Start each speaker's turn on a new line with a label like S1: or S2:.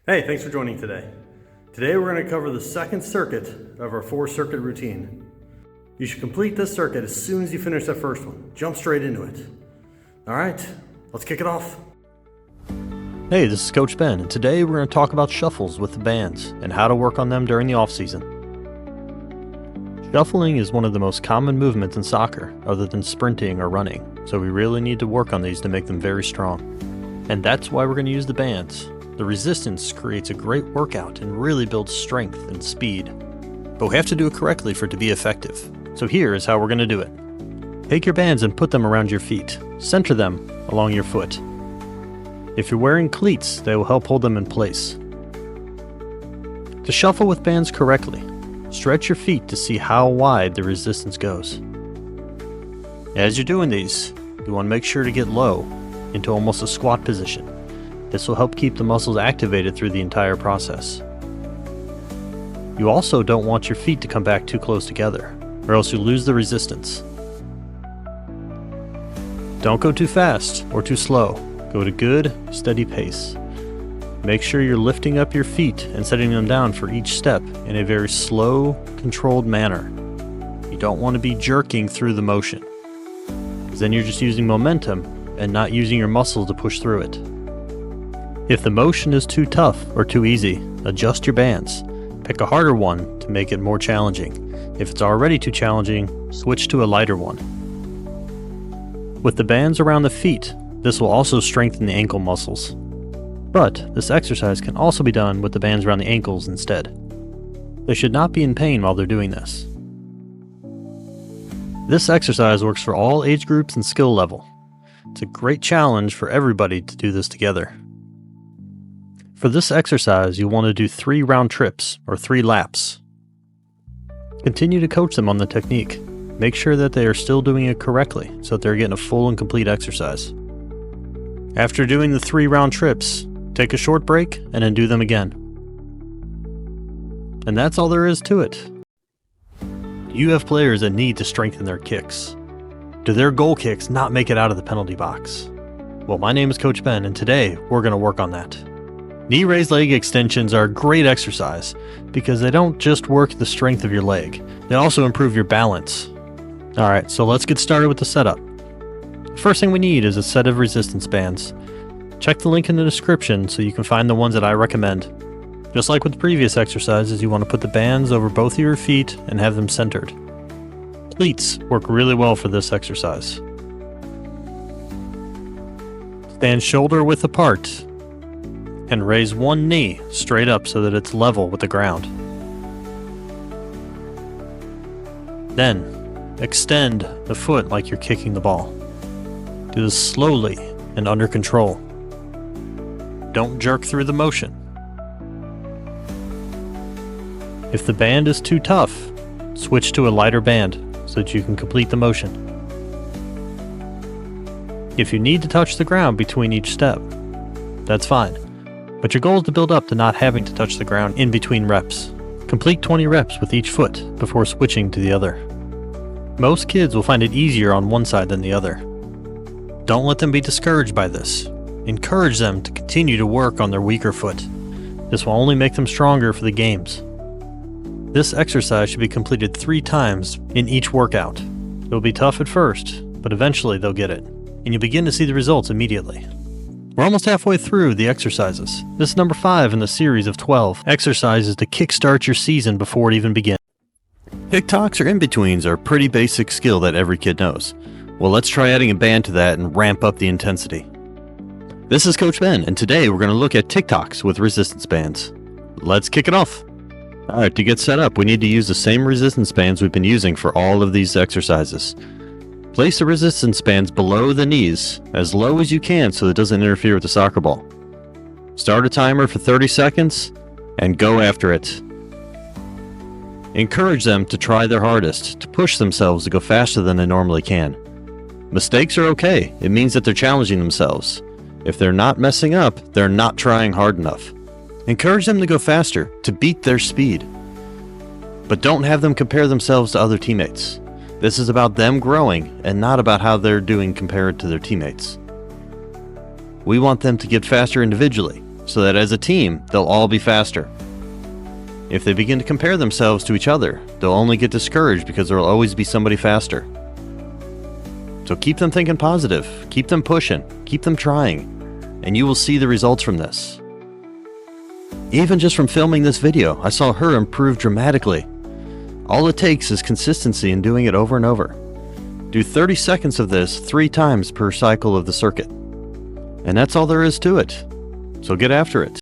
S1: Hey, thanks for joining today. Today we're going to cover the second circuit of our 4-circuit routine. You should complete this circuit as soon as you finish that first one. Jump straight into it. All right, let's kick it off.
S2: Hey, this is Coach Ben, and today we're going to talk about shuffles with the bands and how to work on them during the off-season. Shuffling is one of the most common movements in soccer, other than sprinting or running, so we really need to work on these to make them very strong. And that's why we're going to use the bands. The resistance creates a great workout and really builds strength and speed. But we have to do it correctly for it to be effective. So here is how we're going to do it. Take your bands and put them around your feet. Center them along your foot. If you're wearing cleats, they will help hold them in place. To shuffle with bands correctly, stretch your feet to see how wide the resistance goes. As you're doing these, you want to make sure to get low into almost a squat position. This will help keep the muscles activated through the entire process. You also don't want your feet to come back too close together, or else you lose the resistance. Don't go too fast or too slow. Go at a good, steady pace. Make sure you're lifting up your feet and setting them down for each step in a very slow, controlled manner. You don't want to be jerking through the motion, because then you're just using momentum and not using your muscles to push through it. If the motion is too tough or too easy, adjust your bands. Pick a harder one to make it more challenging. If it's already too challenging, switch to a lighter one. With the bands around the feet, this will also strengthen the ankle muscles. But this exercise can also be done with the bands around the ankles instead. They should not be in pain while they're doing this. This exercise works for all age groups and skill level. It's a great challenge for everybody to do this together. For this exercise, you'll want to do 3 round trips, or 3 laps. Continue to coach them on the technique. Make sure that they are still doing it correctly, so that they're getting a full and complete exercise. After doing the 3 round trips, take a short break, and then do them again. And that's all there is to it. You have players that need to strengthen their kicks. Do their goal kicks not make it out of the penalty box? Well, my name is Coach Ben, and today we're going to work on that. Knee raised leg extensions are a great exercise because they don't just work the strength of your leg, they also improve your balance. Alright, so let's get started with the setup. The first thing we need is a set of resistance bands. Check the link in the description so you can find the ones that I recommend. Just like with the previous exercises, you want to put the bands over both of your feet and have them centered. Cleats work really well for this exercise. Stand shoulder width apart and raise one knee straight up so that it's level with the ground. Then, extend the foot like you're kicking the ball. Do this slowly and under control. Don't jerk through the motion. If the band is too tough, switch to a lighter band so that you can complete the motion. If you need to touch the ground between each step, that's fine. But your goal is to build up to not having to touch the ground in between reps. Complete 20 reps with each foot before switching to the other. Most kids will find it easier on one side than the other. Don't let them be discouraged by this. Encourage them to continue to work on their weaker foot. This will only make them stronger for the games. This exercise should be completed 3 times in each workout. It will be tough at first, but eventually they'll get it, and you'll begin to see the results immediately. We're almost halfway through the exercises. This is number 5 in the series of 12 exercises to kickstart your season before it even begins. Tick Tocks or in-betweens are a pretty basic skill that every kid knows. Well, let's try adding a band to that and ramp up the intensity. This is Coach Ben, and today we're going to look at Tick Tocks with resistance bands. Let's kick it off. Alright, to get set up, we need to use the same resistance bands we've been using for all of these exercises. Place the resistance bands below the knees, as low as you can so it doesn't interfere with the soccer ball. Start a timer for 30 seconds, and go after it. Encourage them to try their hardest, to push themselves to go faster than they normally can. Mistakes are okay, it means that they're challenging themselves. If they're not messing up, they're not trying hard enough. Encourage them to go faster, to beat their speed. But don't have them compare themselves to other teammates. This is about them growing and not about how they're doing compared to their teammates. We want them to get faster individually, so that as a team, they'll all be faster. If they begin to compare themselves to each other, they'll only get discouraged because there will always be somebody faster. So keep them thinking positive, keep them pushing, keep them trying, and you will see the results from this. Even just from filming this video, I saw her improve dramatically. All it takes is consistency in doing it over and over. Do 30 seconds of this 3 times per cycle of the circuit. And that's all there is to it. So get after it.